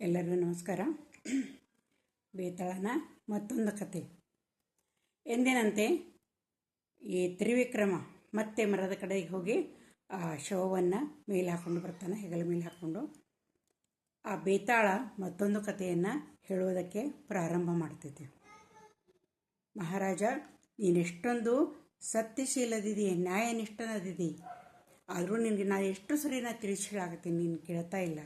ಎಲ್ಲರಿಗೂ ನಮಸ್ಕಾರ. ಬೇತಾಳನ ಮತ್ತೊಂದು ಕತೆ. ಎಂದಿನಂತೆ ಈ ತ್ರಿವಿಕ್ರಮ ಮತ್ತೆ ಮರದ ಕಡೆಗೆ ಹೋಗಿ ಆ ಶವವನ್ನು ಮೇಲೆ ಹಾಕ್ಕೊಂಡು ಬರ್ತಾನೆ, ಹೆಗಲ ಮೇಲೆ ಹಾಕ್ಕೊಂಡು. ಆ ಬೇತಾಳ ಮತ್ತೊಂದು ಕಥೆಯನ್ನು ಹೇಳುವುದಕ್ಕೆ ಪ್ರಾರಂಭ ಮಾಡ್ತೈತಿ. ಮಹಾರಾಜ, ನೀನೆಷ್ಟೊಂದು ಸತ್ಯಶೀಲದಿದಿ, ನ್ಯಾಯನಿಷ್ಠನದಿದಿ, ಆದರೂ ನಿನಗೆ ನಾನು ಎಷ್ಟು ಸರಿ ತಿಳಿಸಿ ಹೇಳಾಕತ್ತೀನಿ, ನೀನು ಕೇಳ್ತಾ ಇಲ್ಲ.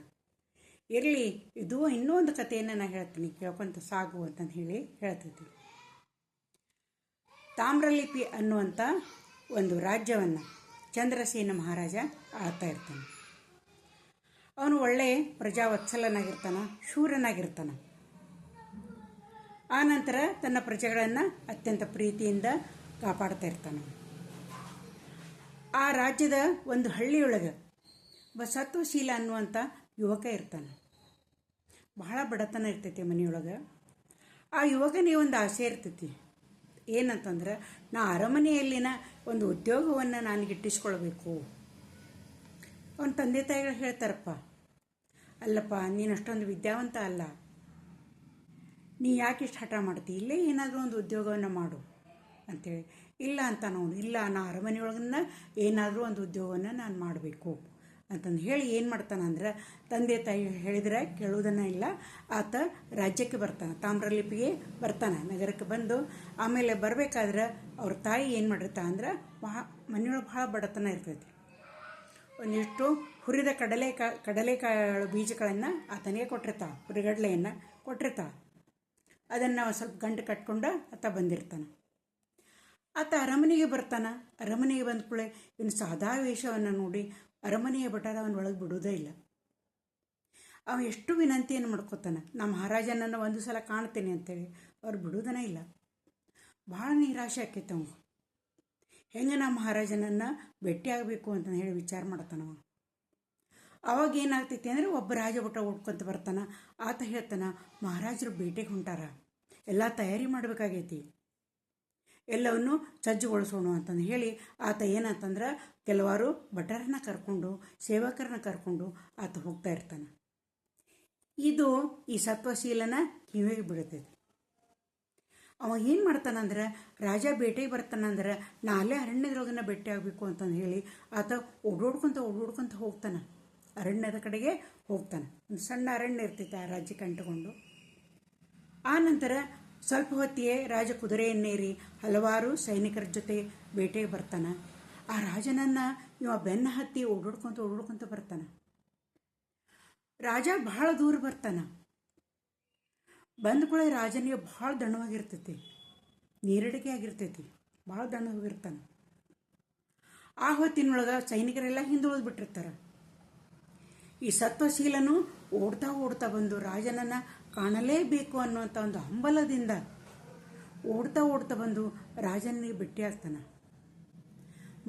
ಇರಲಿ, ಇದು ಇನ್ನೂ ಒಂದು ಕಥೆಯನ್ನು ನಾನು ಹೇಳ್ತೀನಿ, ಕೇಳ್ಕೊಂತ ಸಾಗು ಅಂತಂದು ಹೇಳಿ ಹೇಳ್ತೈತಿ. ತಾಮ್ರಲಿಪಿ ಅನ್ನುವಂಥ ಒಂದು ರಾಜ್ಯವನ್ನು ಚಂದ್ರಸೇನ ಮಹಾರಾಜ ಆಳ್ತಾ ಇರ್ತಾನೆ. ಅವನು ಒಳ್ಳೆಯ ಪ್ರಜಾವತ್ಸಲನಾಗಿರ್ತಾನೆ, ಶೂರನಾಗಿರ್ತಾನೆ. ಆ ನಂತರ ತನ್ನ ಪ್ರಜೆಗಳನ್ನು ಅತ್ಯಂತ ಪ್ರೀತಿಯಿಂದ ಕಾಪಾಡ್ತಾ ಇರ್ತಾನೆ. ಆ ರಾಜ್ಯದ ಒಂದು ಹಳ್ಳಿಯೊಳಗೆ ಸತ್ವಶೀಲ ಅನ್ನುವಂಥ ಯುವಕ ಇರ್ತಾನೆ. ಬಹಳ ಬಡತನ ಇರ್ತೈತಿ ಮನೆಯೊಳಗೆ. ಆ ಯುವಕನಿಗೆ ಒಂದು ಆಸೆ ಇರ್ತೈತಿ, ಏನಂತಂದ್ರೆ ನಾ ಅರಮನೆಯಲ್ಲಿನ ಒಂದು ಉದ್ಯೋಗವನ್ನು ನಾನು ಗಿಟ್ಟಿಸ್ಕೊಳ್ಬೇಕು. ಅವನ ತಂದೆ ತಾಯಿಗಳು ಹೇಳ್ತಾರಪ್ಪ, ಅಲ್ಲಪ್ಪ ನೀನು ಅಷ್ಟೊಂದು ವಿದ್ಯಾವಂತ ಅಲ್ಲ, ನೀ ಯಾಕೆ ಇಷ್ಟು ಹಠ ಮಾಡ್ತಿ, ಇಲ್ಲೇ ಏನಾದರೂ ಒಂದು ಉದ್ಯೋಗವನ್ನು ಮಾಡು ಅಂಥೇಳಿ. ಇಲ್ಲ ಅಂತ ನಾವು, ಇಲ್ಲ ನಾ ಅರಮನೆಯೊಳಗನ್ನ ಏನಾದರೂ ಒಂದು ಉದ್ಯೋಗವನ್ನು ನಾನು ಮಾಡಬೇಕು ಅಂತಂದು ಹೇಳಿ ಏನು ಮಾಡ್ತಾನಂದ್ರೆ, ತಂದೆ ತಾಯಿ ಹೇಳಿದರೆ ಕೇಳುವುದನ್ನ ಇಲ್ಲ, ಆತ ರಾಜ್ಯಕ್ಕೆ ಬರ್ತಾನೆ, ತಾಮ್ರಲಿಪಿಗೆ ಬರ್ತಾನೆ, ನಗರಕ್ಕೆ ಬಂದು ಆಮೇಲೆ ಬರಬೇಕಾದ್ರೆ ಅವ್ರ ತಾಯಿ ಏನು ಮಾಡಿರ್ತಾ ಅಂದ್ರೆ, ಮನೆಯೊಳಗೆ ಭಾಳ ಬಡತನ ಇರ್ತೈತಿ. ಒಂದಿಷ್ಟು ಹುರಿದ ಕಡಲೆಕಾಳು ಬೀಜಗಳನ್ನು ಆತನಿಗೆ ಕೊಟ್ಟಿರ್ತಾಳೆ, ಹುರಿಗಡಲೆಯನ್ನು ಕೊಟ್ಟಿರ್ತಾಳೆ. ಅದನ್ನು ಸ್ವಲ್ಪ ಗಂಟು ಕಟ್ಕೊಂಡು ಆತ ಬಂದಿರ್ತಾನೆ. ಆತ ಅರಮನೆಗೆ ಬರ್ತಾನೆ. ಅರಮನೆಗೆ ಬಂದ ಕೂಡಲೇ ಇನ್ನು ಸಾದಾ ವೇಷವನ್ನು ನೋಡಿ ಅರಮನೆಯ ಭಟರ ಅವನ ಒಳಗೆ ಬಿಡುವುದೇ ಇಲ್ಲ. ಅವ ಎಷ್ಟು ವಿನಂತಿಯನ್ನು ಮಾಡ್ಕೋತಾನೆ, ನಾ ಮಹಾರಾಜನನ್ನು ಒಂದು ಸಲ ಕಾಣ್ತೇನೆ ಅಂತೇಳಿ. ಅವ್ರು ಬಿಡುವುದನೇ ಇಲ್ಲ. ಭಾಳ ನಿರಾಶೆ ಆಕೈತೆ ಅವ. ಹೆಂಗೆ ನಾ ಮಹಾರಾಜನನ್ನು ಭೇಟಿ ಆಗಬೇಕು ಅಂತ ಹೇಳಿ ವಿಚಾರ ಮಾಡ್ತಾನವ. ಅವಾಗ ಏನಾಗ್ತೈತಿ ಅಂದರೆ, ಒಬ್ಬ ರಾಜಭಟ ಓಡ್ಕೊಂತ ಬರ್ತಾನೆ. ಆತ ಹೇಳ್ತಾನೆ, ಮಹಾರಾಜರು ಭೇಟಿಗೆ ಹೊಂಟಾರ, ಎಲ್ಲ ತಯಾರಿ ಮಾಡಬೇಕಾಗೈತಿ, ಎಲ್ಲವನ್ನು ಸಜ್ಜುಗೊಳಿಸೋಣ ಅಂತಂದು ಹೇಳಿ ಆತ ಏನಂತಂದ್ರೆ ಕೆಲವಾರು ಭಟರನ್ನ ಕರ್ಕೊಂಡು, ಸೇವಕರನ್ನ ಕರ್ಕೊಂಡು ಆತ ಹೋಗ್ತಾ ಇರ್ತಾನೆ. ಇದು ಈ ಸತ್ವಶೀಲನ ಕಿವಿಗೆ ಬೀಳ್ತೈತಿ. ಅವ ಏನು ಮಾಡ್ತಾನಂದ್ರೆ, ರಾಜ ಭೇಟಿಗೆ ಬರ್ತಾನಂದ್ರೆ ನಾ ಅಲ್ಲೇ ಅರಣ್ಯದ್ರೊಳಗನ್ನ ಭೇಟಿ ಆಗಬೇಕು ಅಂತಂದು ಹೇಳಿ ಆತ ಓಡೋಡ್ಕೊಂತ ಹೋಗ್ತಾನೆ. ಅರಣ್ಯದ ಕಡೆಗೆ ಹೋಗ್ತಾನೆ. ಒಂದು ಸಣ್ಣ ಅರಣ್ಯ ಇರ್ತೈತೆ ಆ ರಾಜ್ಯಕ್ಕೆ ಅಂಟುಕೊಂಡು. ಆ ನಂತರ ಸ್ವಲ್ಪ ಹೊತ್ತಿಗೆ ರಾಜ ಕುದುರೆಯನ್ನೇರಿ ಹಲವಾರು ಸೈನಿಕರ ಜೊತೆ ಬೇಟೆಗೆ ಬರ್ತಾನೆ. ಆ ರಾಜನನ್ನು ಇವ ಬೆನ್ನ ಹತ್ತಿ ಓಡೋಡ್ಕೊಂತ ಬರ್ತಾನೆ. ರಾಜ ಬಹಳ ದೂರ ಬರ್ತಾನೆ. ಬಂದ ಕೂಡ ರಾಜನಿಗೆ ಭಾಳ ದಣವಾಗಿರ್ತೈತಿ, ನೀರಡಿಕೆ ಆಗಿರ್ತೈತಿ, ಭಾಳ ದಣವಾಗಿರ್ತಾನೆ. ಆ ಹೊತ್ತಿನೊಳಗೆ ಸೈನಿಕರೆಲ್ಲ ಹಿಂದುಳಿದು ಬಿಟ್ಟಿರ್ತಾರೆ. ಈ ಸತ್ವಶೀಲನು ಓಡ್ತಾ ಬಂದು ರಾಜನನ್ನು ಕಾಣಲೇಬೇಕು ಅನ್ನುವಂಥ ಒಂದು ಹಂಬಲದಿಂದ ಓಡ್ತಾ ಬಂದು ರಾಜನಿಗೆ ಭೇಟಿಯಾಗ್ತಾನೆ.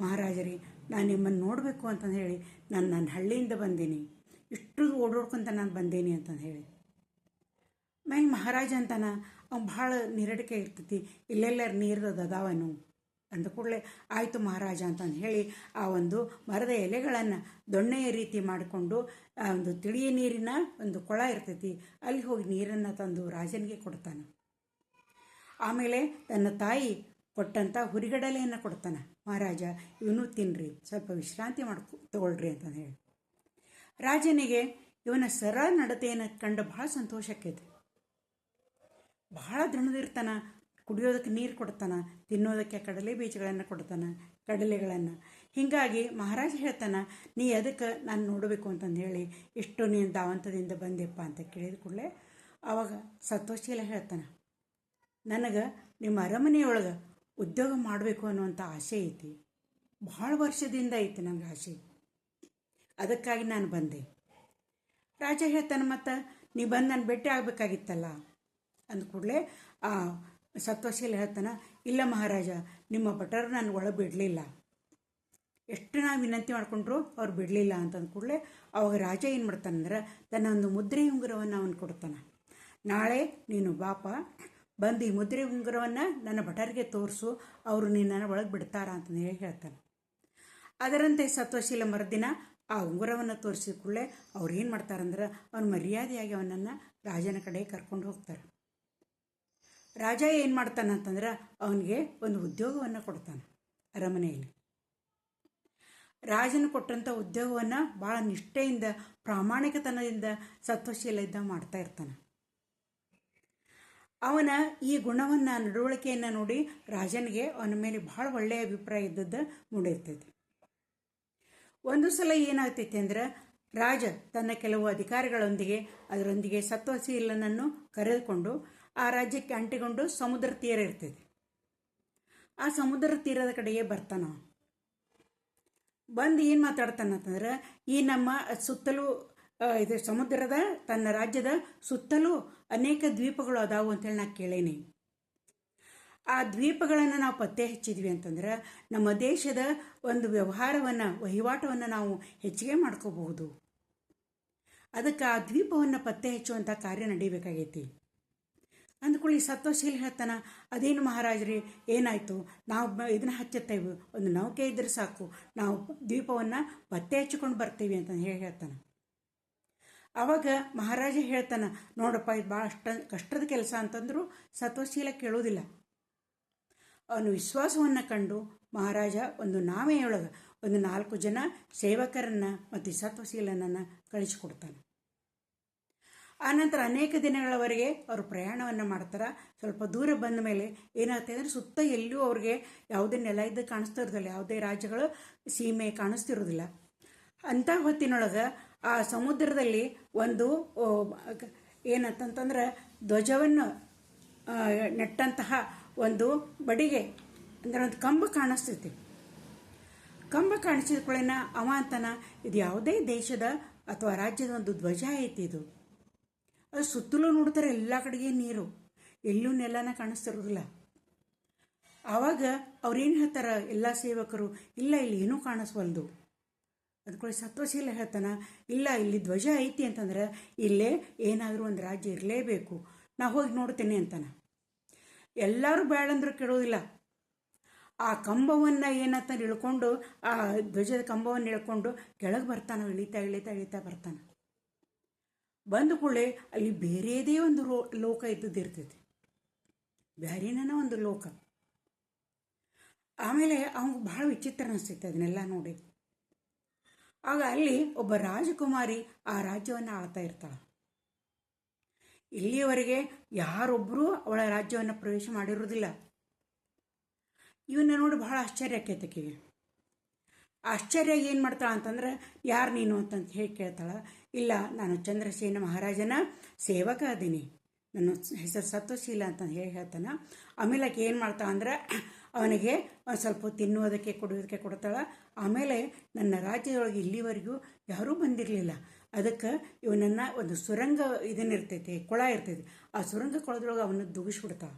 ಮಹಾರಾಜರೇ, ನಾನು ನಿಮ್ಮನ್ನು ನೋಡಬೇಕು ಅಂತಂದು ಹೇಳಿ ನನ್ನ ಹಳ್ಳಿಯಿಂದ ಬಂದೀನಿ, ಇಷ್ಟು ಓಡೋಡ್ಕೊಂತ ನಾನು ಬಂದೇನಿ ಅಂತಂದು ಹೇಳಿ. ಮ್ಯಾಂಗೆ ಮಹಾರಾಜ ಅಂತಾನೆ. ಅವ್ನು ಭಾಳ ನೀರಡಿಕೆ ಇರ್ತೈತಿ, ಇಲ್ಲೆಲ್ಲ ನೀರು ಅದಾವನು ಅಂದ ಕೂಡಲೇ ಆಯಿತು ಮಹಾರಾಜ ಅಂತಂದು ಹೇಳಿ ಆ ಒಂದು ಮರದ ಎಲೆಗಳನ್ನು ದೊಣ್ಣೆಯ ರೀತಿ ಮಾಡಿಕೊಂಡು ಆ ಒಂದು ತಿಳಿಯ ನೀರಿನ ಒಂದು ಕೊಳ ಇರ್ತೈತಿ, ಅಲ್ಲಿ ಹೋಗಿ ನೀರನ್ನು ತಂದು ರಾಜನಿಗೆ ಕೊಡ್ತಾನೆ. ಆಮೇಲೆ ತನ್ನ ತಾಯಿ ಕೊಟ್ಟಂಥ ಹುರಿಗಡಲೆಯನ್ನು ಕೊಡ್ತಾನೆ. ಮಹಾರಾಜ, ಇವನು ತಿನ್ನಿರಿ, ಸ್ವಲ್ಪ ವಿಶ್ರಾಂತಿ ತಗೊಳ್ರಿ ಅಂತಂದು ಹೇಳಿ. ರಾಜನಿಗೆ ಇವನ ಸರಳ ನಡತೆಯನ್ನು ಕಂಡು ಭಾಳ ಸಂತೋಷಕ್ಕೈತಿ. ಭಾಳ ದಣದಿರ್ತಾನೆ. ಕುಡಿಯೋದಕ್ಕೆ ನೀರು ಕೊಡ್ತಾನೆ, ತಿನ್ನೋದಕ್ಕೆ ಕಡಲೆ ಬೀಜಗಳನ್ನು ಕೊಡ್ತಾನೆ, ಕಡಲೆಗಳನ್ನು. ಹೀಗಾಗಿ ಮಹಾರಾಜ ಹೇಳ್ತಾನೆ, ನೀ ಅದಕ್ಕೆ ನಾನು ನೋಡಬೇಕು ಅಂತಂದು ಹೇಳಿ ಎಷ್ಟು ನೀನು ದಾವಂತದಿಂದ ಬಂದೆಪ್ಪ ಅಂತ ಕೇಳಿದ ಕೂಡಲೇ ಆವಾಗ ಸತ್ವಶೀಲ ಹೇಳ್ತಾನೆ, ನನಗೆ ನಿಮ್ಮ ಅರಮನೆಯೊಳಗೆ ಉದ್ಯೋಗ ಮಾಡಬೇಕು ಅನ್ನುವಂಥ ಆಸೆ ಐತಿ, ಭಾಳ ವರ್ಷದಿಂದ ಐತಿ ನನಗೆ ಆಸೆ, ಅದಕ್ಕಾಗಿ ನಾನು ಬಂದೆ. ರಾಜ ಹೇಳ್ತಾನೆ, ಮತ್ತು ನೀ ಬಂದು ನಾನು ಭೇಟಿ ಆಗಬೇಕಾಗಿತ್ತಲ್ಲ ಅಂದ ಕೂಡಲೇ ಆ ಸತ್ವಶೀಲ ಹೇಳ್ತಾನೆ, ಇಲ್ಲ ಮಹಾರಾಜ, ನಿಮ್ಮ ಭಟರು ನಾನು ಒಳಗೆ ಬಿಡಲಿಲ್ಲ, ಎಷ್ಟು ನಾ ವಿನಂತಿ ಮಾಡಿಕೊಂಡ್ರು ಅವ್ರು ಬಿಡಲಿಲ್ಲ ಅಂತಂದ ಕೂಡಲೇ ಅವಾಗ ರಾಜ ಏನು ಮಾಡ್ತಾನಂದ್ರೆ ತನ್ನ ಒಂದು ಮುದ್ರೆ ಉಂಗುರವನ್ನು ಅವನು ಕೊಡ್ತಾನೆ. ನಾಳೆ ನೀನು ಬಾಪ ಬಂದು ಈ ಮುದ್ರೆ ಉಂಗುರವನ್ನು ನನ್ನ ಭಟರಿಗೆ ತೋರಿಸು, ಅವರು ನಿನ್ನನ್ನು ಒಳಗೆ ಬಿಡ್ತಾರ ಅಂತಂದು ಹೇಳಿ ಹೇಳ್ತಾನೆ. ಅದರಂತೆ ಸತ್ವಶೀಲ ಮರುದಿನ ಆ ಉಂಗುರವನ್ನು ತೋರಿಸಿದ ಕೂಡಲೇ ಅವ್ರು ಏನು ಮಾಡ್ತಾರಂದ್ರೆ ಅವನು ಮರ್ಯಾದೆಯಾಗಿ ಅವನನ್ನು ರಾಜನ ಕಡೆ ಕರ್ಕೊಂಡು ಹೋಗ್ತಾರೆ. ರಾಜ ಏನು ಮಾಡ್ತಾನಂತಂದ್ರೆ ಅವನಿಗೆ ಒಂದು ಉದ್ಯೋಗವನ್ನು ಕೊಡ್ತಾನೆ ಅರಮನೆಯಲ್ಲಿ. ರಾಜನು ಕೊಟ್ಟಂಥ ಉದ್ಯೋಗವನ್ನು ಭಾಳ ನಿಷ್ಠೆಯಿಂದ ಪ್ರಾಮಾಣಿಕತನದಿಂದ ಸತ್ವಶೀಲದಿಂದ ಮಾಡ್ತಾ ಇರ್ತಾನೆ. ಅವನ ಈ ಗುಣವನ್ನು ನಡವಳಿಕೆಯನ್ನು ನೋಡಿ ರಾಜನಿಗೆ ಅವನ ಮೇಲೆ ಭಾಳ ಒಳ್ಳೆಯ ಅಭಿಪ್ರಾಯ ಇದ್ದದ್ದು ಮೂಡಿರ್ತೈತಿ. ಒಂದು ಸಲ ಏನಾಗ್ತೈತಿ ಅಂದ್ರೆ ರಾಜ ತನ್ನ ಕೆಲವು ಅಧಿಕಾರಿಗಳೊಂದಿಗೆ ಅದರೊಂದಿಗೆ ಸತ್ವಶೀಲನನ್ನು ಕರೆದುಕೊಂಡು ಆ ರಾಜ್ಯಕ್ಕೆ ಅಂಟಿಕೊಂಡು ಸಮುದ್ರ ತೀರ ಇರ್ತೈತಿ. ಆ ಸಮುದ್ರ ತೀರದ ಕಡೆಗೆ ಬರ್ತಾನ. ಬಂದು ಏನು ಮಾತಾಡ್ತಾನಂತಂದ್ರೆ ಈ ನಮ್ಮ ಸುತ್ತಲೂ ಇದು ಸಮುದ್ರದ ತನ್ನ ರಾಜ್ಯದ ಸುತ್ತಲೂ ಅನೇಕ ದ್ವೀಪಗಳು ಅದಾವು ಅಂತೇಳಿ ನಾನು ಕೇಳೇನಿ. ಆ ದ್ವೀಪಗಳನ್ನು ನಾವು ಪತ್ತೆ ಹಚ್ಚಿದ್ವಿ ಅಂತಂದ್ರೆ ನಮ್ಮ ದೇಶದ ಒಂದು ವಹಿವಾಟವನ್ನು ನಾವು ಹೆಚ್ಚಿಗೆ ಮಾಡ್ಕೋಬಹುದು. ಅದಕ್ಕೆ ಆ ದ್ವೀಪವನ್ನು ಪತ್ತೆ ಹಚ್ಚುವಂಥ ಕಾರ್ಯ ನಡೀಬೇಕಾಗೈತಿ ಅಂದ್ಕೊಳ್ಳಿ. ಸತ್ವಶೀಲ ಹೇಳ್ತಾನ, ಅದೇನು ಮಹಾರಾಜರೇ ಏನಾಯಿತು, ನಾವು ಇದನ್ನು ಹಚ್ಚುತ್ತೇವೆ, ಒಂದು ನೌಕೆ ಇದ್ರೆ ಸಾಕು, ನಾವು ದ್ವೀಪವನ್ನು ಪತ್ತೆ ಹಚ್ಚಿಕೊಂಡು ಬರ್ತೀವಿ ಅಂತ ಹೇಳ್ತಾನೆ. ಆವಾಗ ಮಹಾರಾಜ ಹೇಳ್ತಾನೆ, ನೋಡಪ್ಪ ಇದು ಭಾಳ ಕಷ್ಟದ ಕೆಲಸ ಅಂತಂದರೂ ಸತ್ವಶೀಲ ಕೇಳೋದಿಲ್ಲ. ಅವನು ವಿಶ್ವಾಸವನ್ನು ಕಂಡು ಮಹಾರಾಜ ಒಂದು ನಾವೆಯೊಳಗೆ ಒಂದು 4 ಜನ ಸೇವಕರನ್ನು ಮತ್ತು ಸತ್ವಶೀಲನನ್ನು ಕಳಿಸಿಕೊಡ್ತಾನೆ. ಆನಂತರ ಅನೇಕ ದಿನಗಳವರೆಗೆ ಅವರು ಪ್ರಯಾಣವನ್ನು ಮಾಡ್ತಾರೆ. ಸ್ವಲ್ಪ ದೂರ ಬಂದ ಮೇಲೆ ಏನಾಗ್ತದೆ ಅಂದರೆ ಸುತ್ತ ಎಲ್ಲೂ ಅವ್ರಿಗೆ ಯಾವುದೇ ನೆಲ ಇದ್ದು ಕಾಣಿಸ್ತಿರೋದಿಲ್ಲ, ಯಾವುದೇ ರಾಜ್ಯಗಳು ಸೀಮೆ ಕಾಣಿಸ್ತಿರೋದಿಲ್ಲ. ಅಂಥ ಹೊತ್ತಿನೊಳಗೆ ಆ ಸಮುದ್ರದಲ್ಲಿ ಒಂದು ಏನಂತಂತಂದ್ರೆ ಧ್ವಜವನ್ನು ನೆಟ್ಟಂತಹ ಒಂದು ಬಡಿಗೆ ಅಂದರೆ ಒಂದು ಕಂಬ ಕಾಣಿಸ್ತೈತಿ. ಕಂಬ ಕಾಣಿಸಿದ ಕೂಡಲೇ ಅವ ಅಂತಾನ, ಇದು ಯಾವುದೇ ದೇಶದ ಅಥವಾ ರಾಜ್ಯದ ಒಂದು ಧ್ವಜ ಐತಿ ಇದು. ಅದು ಸುತ್ತಲೂ ನೋಡ್ತಾರೆ ಎಲ್ಲ ಕಡೆಗೆ ನೀರು, ಎಲ್ಲೂ ನೆಲನ ಕಾಣಿಸ್ತಿರೋದಿಲ್ಲ. ಆವಾಗ ಅವ್ರೇನು ಹೇಳ್ತಾರ ಎಲ್ಲ ಸೇವಕರು, ಇಲ್ಲ ಇಲ್ಲಿ ಏನೂ ಕಾಣಿಸ್ವಲ್ದು. ಅದಕ್ಕೆ ಸತ್ವಶೀಲ ಹೇಳ್ತಾನ, ಇಲ್ಲ ಇಲ್ಲಿ ಧ್ವಜ ಐತಿ ಅಂತಂದ್ರೆ ಇಲ್ಲೇ ಏನಾದರೂ ಒಂದು ರಾಜ್ಯ ಇರಲೇಬೇಕು, ನಾ ಹೋಗಿ ನೋಡ್ತೇನೆ ಅಂತಾನೆ. ಎಲ್ಲರೂ ಬೇಡಂದ್ರೂ ಕೆಡೋದಿಲ್ಲ. ಆ ಕಂಬವನ್ನು ಏನಂತ ಇಳ್ಕೊಂಡು ಆ ಧ್ವಜದ ಕಂಬವನ್ನು ಇಳ್ಕೊಂಡು ಕೆಳಗೆ ಬರ್ತಾನೆ. ಇಳಿತಾ ಇಳಿತಾ ಇಳಿತಾ ಬರ್ತಾನೆ. ಬಂದ ಕೂಡಲೇ ಅಲ್ಲಿ ಬೇರೆದೇ ಒಂದು ಲೋಕ ಇರ್ತೈತಿ, ಬೇರೆನ ಒಂದು ಲೋಕ. ಆಮೇಲೆ ಅವ್ನಿಗೆ ಭಾಳ ವಿಚಿತ್ರ ಅನಿಸ್ತೈತೆ ಅದನ್ನೆಲ್ಲ ನೋಡಿ. ಆಗ ಅಲ್ಲಿ ಒಬ್ಬ ರಾಜಕುಮಾರಿ ಆ ರಾಜ್ಯವನ್ನು ಆಳ್ತಾ ಇರ್ತಾಳೆ. ಇಲ್ಲಿಯವರೆಗೆ ಯಾರೊಬ್ಬರೂ ಅವಳ ರಾಜ್ಯವನ್ನು ಪ್ರವೇಶ ಮಾಡಿರೋದಿಲ್ಲ. ಇವನ್ನ ನೋಡಿ ಬಹಳ ಆಶ್ಚರ್ಯ ಆಕೈತೆ ಆಕೆಗೆ. ಆಶ್ಚರ್ಯ ಏನು ಮಾಡ್ತಾಳ ಅಂತಂದ್ರೆ, ಯಾರು ನೀನು ಅಂತಂತ ಹೇಳಿ ಕೇಳ್ತಾಳ. ಇಲ್ಲ, ನಾನು ಚಂದ್ರಸೇನ ಮಹಾರಾಜನ ಸೇವಕ ಅದೀನಿ, ನನ್ನ ಹೆಸರು ಸತ್ವಶೀಲ ಅಂತ ಹೇಳಿ ಹೇಳ್ತಾನೆ. ಆಮೇಲೆ ಆಕೆ ಏನು ಮಾಡ್ತಾಳ ಅಂದ್ರೆ ಅವನಿಗೆ ಒಂದು ಸ್ವಲ್ಪ ತಿನ್ನುವುದಕ್ಕೆ ಕುಡಿಯೋದಕ್ಕೆ ಕೊಡ್ತಾಳೆ. ಆಮೇಲೆ ನನ್ನ ರಾಜ್ಯದೊಳಗೆ ಇಲ್ಲಿವರೆಗೂ ಯಾರೂ ಬಂದಿರಲಿಲ್ಲ, ಅದಕ್ಕೆ ಇವನನ್ನು ಒಂದು ಸುರಂಗ ಇದನ್ನಿರ್ತೈತಿ, ಕೊಳ ಇರ್ತೈತಿ, ಆ ಸುರಂಗ ಕೊಳದೊಳಗೆ ಅವನ್ನ ದುಗಿಸ್ಬಿಡ್ತಾಳೆ.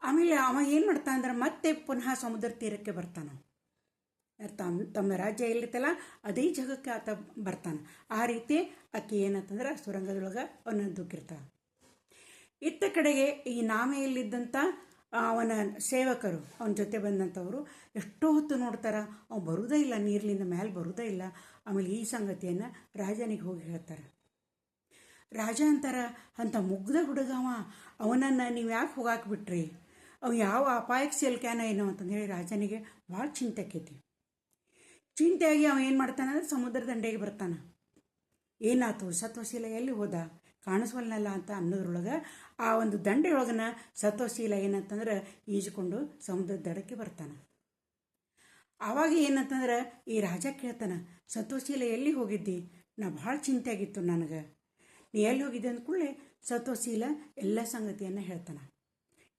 ಆಮೇಲೆ ಅವ ಏನು ಮಾಡ್ತಾನೆ ಅಂದ್ರೆ ಮತ್ತೆ ಪುನಃ ಸಮುದ್ರ ತೀರಕ್ಕೆ ಬರ್ತಾನೆ. ತಮ್ಮ ರಾಜ್ಯ ಎಲ್ಲಿತ್ತಲ್ಲ ಅದೇ ಜಾಗಕ್ಕೆ ಆತ ಬರ್ತಾನೆ. ಆ ರೀತಿ ಆಕೆ ಏನಂತಂದ್ರೆ ಸುರಂಗದೊಳಗೆ ಅವನ ದುಗ್ಗಿರ್ತಾಳೆ. ಇತ್ತ ಕಡೆಗೆ ಈ ನಾಮೆಯಲ್ಲಿದ್ದಂಥ ಅವನ ಸೇವಕರು, ಅವನ ಜೊತೆ ಬಂದಂಥವರು ಎಷ್ಟೋ ಹೊತ್ತು ನೋಡ್ತಾರೆ, ಅವ್ನು ಬರುವುದೇ ಇಲ್ಲ, ನೀರಿನಿಂದ ಮೇಲೆ ಬರುವುದೇ ಇಲ್ಲ. ಆಮೇಲೆ ಈ ಸಂಗತಿಯನ್ನು ರಾಜನಿಗೆ ಹೋಗಿ ಹೇಳ್ತಾರೆ. ರಾಜ ಅಂತಾರ, ಅಂಥ ಮುಗ್ಧ ಹುಡುಗವ, ಅವನನ್ನು ನೀವು ಯಾಕೆ ಹೋಗಾಕ್ಬಿಟ್ರಿ, ಅವು ಯಾವ ಅಪಾಯಕ್ಕೆ ಸೇಲ್ಕ್ಯಾನ ಏನೋ ಅಂತಂದೇಳಿ ರಾಜನಿಗೆ ಭಾಳ ಚಿಂತೆ ಆಕೈತಿ. ಚಿಂತೆಯಾಗಿ ಅವ ಏನು ಮಾಡ್ತಾನಂದ್ರೆ ಸಮುದ್ರ ದಂಡೆಗೆ ಬರ್ತಾನೆ. ಏನಾಯ್ತು, ಸತ್ವಶೀಲ ಎಲ್ಲಿ ಹೋದ, ಕಾಣಿಸ್ವಲ್ನಲ್ಲ ಅಂತ ಅನ್ನೋದ್ರೊಳಗೆ ಆ ಒಂದು ದಂಡೆಯೊಳಗನ ಸತ್ವಶೀಲ ಏನಂತಂದ್ರೆ ಈಜಿಕೊಂಡು ಸಮುದ್ರದ ದಡಕ್ಕೆ ಬರ್ತಾನೆ. ಆವಾಗ ಏನಂತಂದ್ರೆ ಈ ರಾಜ ಕೇಳ್ತಾನೆ, ಸತ್ವಶೀಲ ಎಲ್ಲಿ ಹೋಗಿದ್ದಿ, ನಾ ಭಾಳ ಚಿಂತೆ ಆಗಿತ್ತು ನನಗೆ, ನೀ ಎಲ್ಲಿ ಹೋಗಿದ್ದೆ ಅಂದ್ಕೂಡಲೇ ಸತ್ವಶೀಲ ಎಲ್ಲ ಸಂಗತಿಯನ್ನು ಹೇಳ್ತಾನೆ.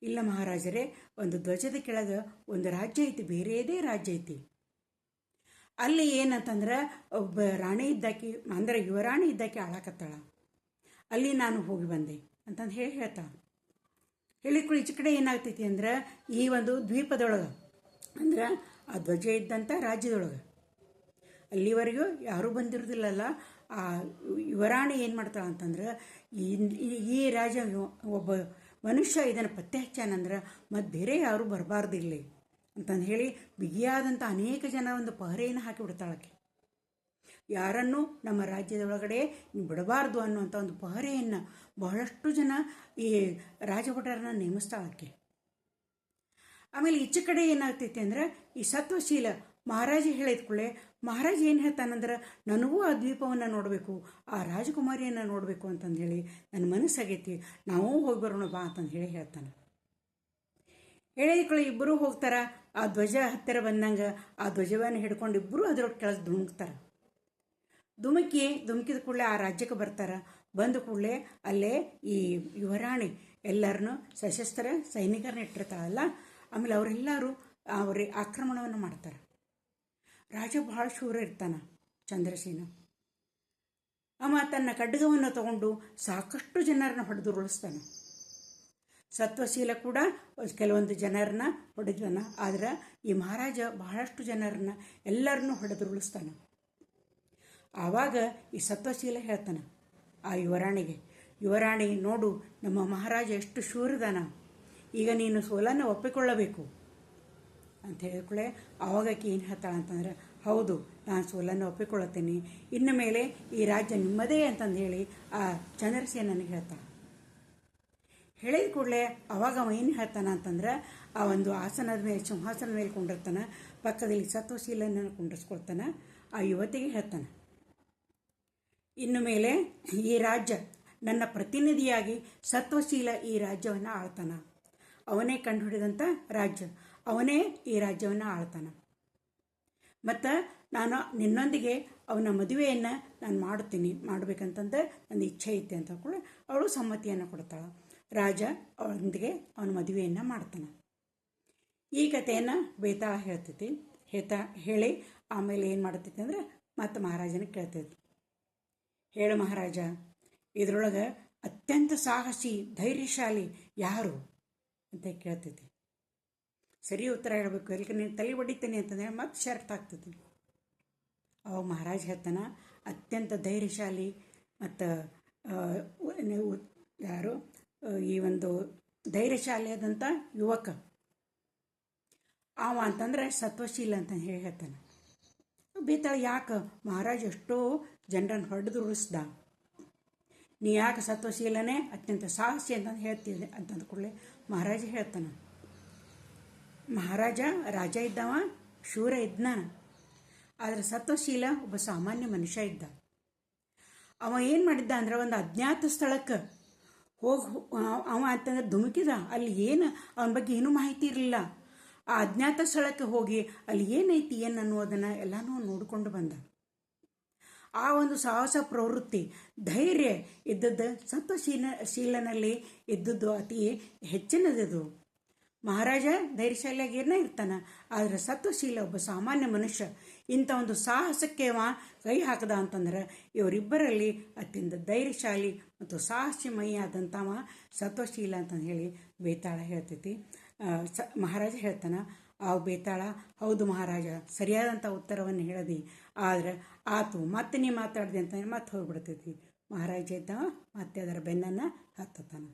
ಇಲ್ಲ ಮಹಾರಾಜರೇ, ಒಂದು ಧ್ವಜದ ಕೆಳಗೆ ಒಂದು ರಾಜ್ಯ ಐತಿ, ಬೇರೆಯದೇ ರಾಜ್ಯ ಐತಿ, ಅಲ್ಲಿ ಏನಂತಂದ್ರೆ ಒಬ್ಬ ರಾಣಿ ಇದ್ದಾಕಿ ಅಂದರೆ ಯುವರಾಣಿ ಇದ್ದಾಕಿ ಆಳಕತ್ತಾಳ, ಅಲ್ಲಿ ನಾನು ಹೋಗಿ ಬಂದೆ ಅಂತಂದು ಹೇಳ್ತಾಳೆ. ಹೇಳಿಕೊಳ್ಳಿ ಈಚೆ ಕಡೆ ಏನಾಗ್ತೈತಿ ಅಂದ್ರೆ ಈ ಒಂದು ದ್ವೀಪದೊಳಗೆ ಅಂದ್ರೆ ಆ ಧ್ವಜ ಇದ್ದಂಥ ರಾಜ್ಯದೊಳಗೆ ಅಲ್ಲಿವರೆಗೂ ಯಾರೂ ಬಂದಿರೋದಿಲ್ಲಲ್ಲ. ಆ ಯುವರಾಣಿ ಏನು ಮಾಡ್ತಾಳೆ ಅಂತಂದ್ರೆ ಈ ರಾಜ ಒಬ್ಬ ಮನುಷ್ಯ ಇದನ್ನು ಪತ್ತೆ ಹಚ್ಚಾನಂದ್ರೆ ಮತ್ತು ಬೇರೆ ಯಾರೂ ಬರಬಾರ್ದು ಇಲ್ಲಿ ಅಂತಂದು ಹೇಳಿ ಬಿಗಿಯಾದಂಥ ಅನೇಕ ಜನ ಒಂದು ಪಹರೆಯನ್ನು ಹಾಕಿಬಿಡ್ತಾಳಕ್ಕೆ. ಯಾರನ್ನೂ ನಮ್ಮ ರಾಜ್ಯದೊಳಗಡೆ ಬಿಡಬಾರ್ದು ಅನ್ನುವಂಥ ಒಂದು ಪಹರೆಯನ್ನು ಬಹಳಷ್ಟು ಜನ ಈ ರಾಜಭಟರನ್ನ ನೇಮಿಸ್ತಾಳಕ್ಕೆ. ಆಮೇಲೆ ಈಚೆ ಕಡೆ ಏನಾಗ್ತೈತಿ ಅಂದ್ರೆ ಈ ಸತ್ವಶೀಲ ಮಹಾರಾಜ ಹೇಳಿದ ಕೂಡಲೇ ಮಹಾರಾಜ ಏನು ಹೇಳ್ತಾನಂದ್ರೆ ನನಗೂ ಆ ದ್ವೀಪವನ್ನು ನೋಡಬೇಕು, ಆ ರಾಜಕುಮಾರಿಯನ್ನು ನೋಡಬೇಕು ಅಂತಂದೇಳಿ ನನ್ನ ಮನಸ್ಸಾಗೈತಿ, ನಾವೂ ಹೋಗಿ ಬರೋಣ ಬಾ ಅಂತಂದು ಹೇಳ್ತಾನೆ. ಹೇಳಿದ ಇಬ್ಬರು ಹೋಗ್ತಾರ. ಆ ಧ್ವಜ ಹತ್ತಿರ ಬಂದಂಗೆ ಆ ಧ್ವಜವನ್ನು ಹಿಡ್ಕೊಂಡು ಇಬ್ಬರು ಅದರೊಟ್ಟು ಕೆಳಗೆ ಧುಮುಕ್ತಾರೆ. ಧುಮುಕಿದ ಕೂಡಲೇ ಆ ರಾಜ್ಯಕ್ಕೆ ಬರ್ತಾರೆ. ಬಂದ ಕೂಡಲೇ ಅಲ್ಲೇ ಈ ಯುವರಾಣಿ ಎಲ್ಲರನ್ನೂ ಸಶಸ್ತ್ರ ಸೈನಿಕರನ್ನ ಇಟ್ಟಿರ್ತಾಳಲ್ಲ, ಆಮೇಲೆ ಅವರೆಲ್ಲರೂ ಅವ್ರಿಗೆ ಆಕ್ರಮಣವನ್ನು ಮಾಡ್ತಾರೆ. ರಾಜ ಬಹಳ ಶೂರ ಇರ್ತಾನೆ ಚಂದ್ರಸೇನ. ಅವ ತನ್ನ ಖಡ್ಗವನ್ನು ತಗೊಂಡು ಸಾಕಷ್ಟು ಜನರನ್ನ ಹೊಡೆದು ಉರುಳಿಸ್ತಾನೆ. ಸತ್ವಶೀಲ ಕೂಡ ಕೆಲವೊಂದು ಜನರನ್ನ ಹೊಡೆದನ, ಆದ್ರೆ ಈ ಮಹಾರಾಜ ಬಹಳಷ್ಟು ಜನರನ್ನ ಎಲ್ಲರನ್ನೂ ಹೊಡೆದು ಉರುಳಿಸ್ತಾನೆ. ಆವಾಗ ಈ ಸತ್ವಶೀಲ ಹೇಳ್ತಾನೆ ಆ ಯುವರಾಣಿ ನೋಡು, ನಮ್ಮ ಮಹಾರಾಜ ಎಷ್ಟು ಶೂರದಾನ, ಈಗ ನೀನು ಸೋಲನ್ನು ಒಪ್ಪಿಕೊಳ್ಳಬೇಕು ಅಂತ ಹೇಳಿಕೊಳ್ಳೆ. ಆವಾಗಕ್ಕೆ ಏನು ಹೇಳ್ತಾಳೆ ಅಂತಂದ್ರೆ, ಹೌದು ನಾನು ಸೋಲನ್ನು ಒಪ್ಪಿಕೊಳ್ಳುತ್ತೇನೆ, ಇನ್ನು ಮೇಲೆ ಈ ರಾಜ್ಯ ನಿಮ್ಮದೇ ಅಂತಂದು ಹೇಳಿ ಆ ಚಂದ್ರಸೇನನಿಗೆ ಹೇಳ್ತಾಳೆ. ಹೇಳಿದ ಕೂಡಲೇ ಅವಾಗ ಅವ ಏನು ಹೇಳ್ತಾನೆ ಅಂತಂದ್ರೆ, ಆ ಒಂದು ಸಿಂಹಾಸನದ ಮೇಲೆ ಕೊಂಡಿರ್ತಾನೆ, ಪಕ್ಕದಲ್ಲಿ ಸತ್ವಶೀಲನನ್ನು ಕುಂಡ್ರಿಸ್ಕೊಳ್ತಾನೆ. ಆ ಯುವತಿಗೆ ಹೇಳ್ತಾನೆ, ಇನ್ನು ಮೇಲೆ ಈ ರಾಜ್ಯ ನನ್ನ ಪ್ರತಿನಿಧಿಯಾಗಿ ಸತ್ವಶೀಲ ಈ ರಾಜ್ಯವನ್ನು ಆಳ್ತಾನ. ಅವನೇ ಕಂಡುಹಿಡಿದಂಥ ರಾಜ್ಯ, ಅವನೇ ಈ ರಾಜ್ಯವನ್ನು ಆಳ್ತಾನ. ಮತ್ತು ನಾನು ನಿನ್ನೊಂದಿಗೆ ಅವನ ಮದುವೆಯನ್ನು ನಾನು ಮಾಡಬೇಕಂತಂದು ನನ್ನ ಇಚ್ಛೆ ಐತೆ ಅಂತ ಕೂಡ ಅವಳು ಸಮ್ಮತಿಯನ್ನು ಕೊಡ್ತಾಳೆ. ರಾಜ ಅವಳೊಂದಿಗೆ ಅವನ ಮದುವೆಯನ್ನು ಮಾಡ್ತಾನೆ. ಈ ಕಥೆಯನ್ನು ಬೇತಾಳ ಹೇಳಿ ಆಮೇಲೆ ಏನು ಮಾಡ್ತೈತಿ ಅಂದ್ರೆ ಮತ್ತೆ ಮಹಾರಾಜನ ಕೇಳ್ತೈತಿ, ಹೇಳು ಮಹಾರಾಜ, ಇದರೊಳಗೆ ಅತ್ಯಂತ ಸಾಹಸಿ ಧೈರ್ಯಶಾಲಿ ಯಾರು ಅಂತ ಕೇಳ್ತೈತಿ. ಸರಿ ಉತ್ತರ ಹೇಳಬೇಕು, ಎಲ್ಲಿಗೆ ನೀನು ತಲೆ ಹೊಡಿತೇನೆ ಅಂತಂದ್ರೆ ಮತ್ತೆ ಶರ್ಟ್ ಆಗ್ತೈತಿ. ಅವಾಗ ಮಹಾರಾಜ ಹೇಳ್ತಾನೆ, ಅತ್ಯಂತ ಧೈರ್ಯಶಾಲಿ ಮತ್ತು ಯಾರು ಈ ಒಂದು ಧೈರ್ಯಶಾಲಿಯಾದಂಥ ಯುವಕ ಅವ ಅಂತಂದ್ರೆ ಸತ್ವಶೀಲ ಅಂತ ಹೇಳ್ತಾನೆ. ಬೇತಾಳ ಯಾಕೆ ಮಹಾರಾಜ ಎಷ್ಟೋ ಜನರನ್ನು ಹೊಡೆದು ಉಳಿಸ್ದ, ನೀ ಯಾಕೆ ಸತ್ವಶೀಲನೇ ಅತ್ಯಂತ ಸಾಹಸಿ ಅಂತಂದು ಹೇಳ್ತಿದ್ದೆ ಅಂತಂದು ಕೂಡಲೇ ಮಹಾರಾಜ ಹೇಳ್ತಾನೆ, ಮಹಾರಾಜ ರಾಜ ಇದ್ದವ ಶೂರ ಇದ್ನ, ಆದರೆ ಸತ್ವಶೀಲ ಒಬ್ಬ ಸಾಮಾನ್ಯ ಮನುಷ್ಯ ಇದ್ದ. ಅವ ಏನು ಮಾಡಿದ್ದ ಅಂದ್ರೆ ಒಂದು ಅಜ್ಞಾತ ಸ್ಥಳಕ್ಕೆ ಹೋಗಿ ಅವ ಅಂತಂದ್ರೆ ಧುಮುಕಿದ. ಅಲ್ಲಿ ಏನು ಅವನ ಬಗ್ಗೆ ಏನೂ ಮಾಹಿತಿ ಇರಲಿಲ್ಲ. ಆ ಅಜ್ಞಾತ ಸ್ಥಳಕ್ಕೆ ಹೋಗಿ ಅಲ್ಲಿ ಏನೈತಿ ಏನು ಅನ್ನೋದನ್ನು ಎಲ್ಲನೂ ನೋಡಿಕೊಂಡು ಬಂದ. ಆ ಒಂದು ಸಾಹಸ ಪ್ರವೃತ್ತಿ ಧೈರ್ಯ ಇದ್ದದ್ದು ಸತ್ವಶೀಲನಲ್ಲಿ ಇದ್ದದ್ದು ಅತಿ ಹೆಚ್ಚಿನದು. ಮಹಾರಾಜ ಧೈರ್ಯಶಾಲಿಯಾಗಿಯೇ ಇರ್ತಾನೆ, ಆದರೆ ಸತ್ವಶೀಲ ಒಬ್ಬ ಸಾಮಾನ್ಯ ಮನುಷ್ಯ. ಇಂಥ ಒಂದು ಸಾಹಸಕ್ಕೆ ಕೈ ಹಾಕದ ಅಂತಂದ್ರೆ ಇವರಿಬ್ಬರಲ್ಲಿ ಅತ್ಯಂತ ಧೈರ್ಯಶಾಲಿ ಮತ್ತು ಸಾಹಸಿಮಯಿಯಾದಂಥವ ಸತ್ವಶೀಲ ಅಂತಂದು ಹೇಳಿ ಬೇತಾಳ ಹೇಳ್ತೈತಿ. ಮಹಾರಾಜ ಹೇಳ್ತಾನೆ, ಆ ಬೇತಾಳ, ಹೌದು ಮಹಾರಾಜ, ಸರಿಯಾದಂಥ ಉತ್ತರವನ್ನು ಹೇಳದಿ, ಆದರೆ ಆತು ಮತ್ತೆ ನೀ ಮಾತಾಡಿದೆ ಅಂತಂದ್ರೆ ಮತ್ತೆ ಹೋಗ್ಬಿಡ್ತೈತಿ. ಮಹಾರಾಜ ಇದ್ದವ ಮತ್ತೆ ಅದರ ಬೆನ್ನನ್ನು ಹತ್ತತಾನ.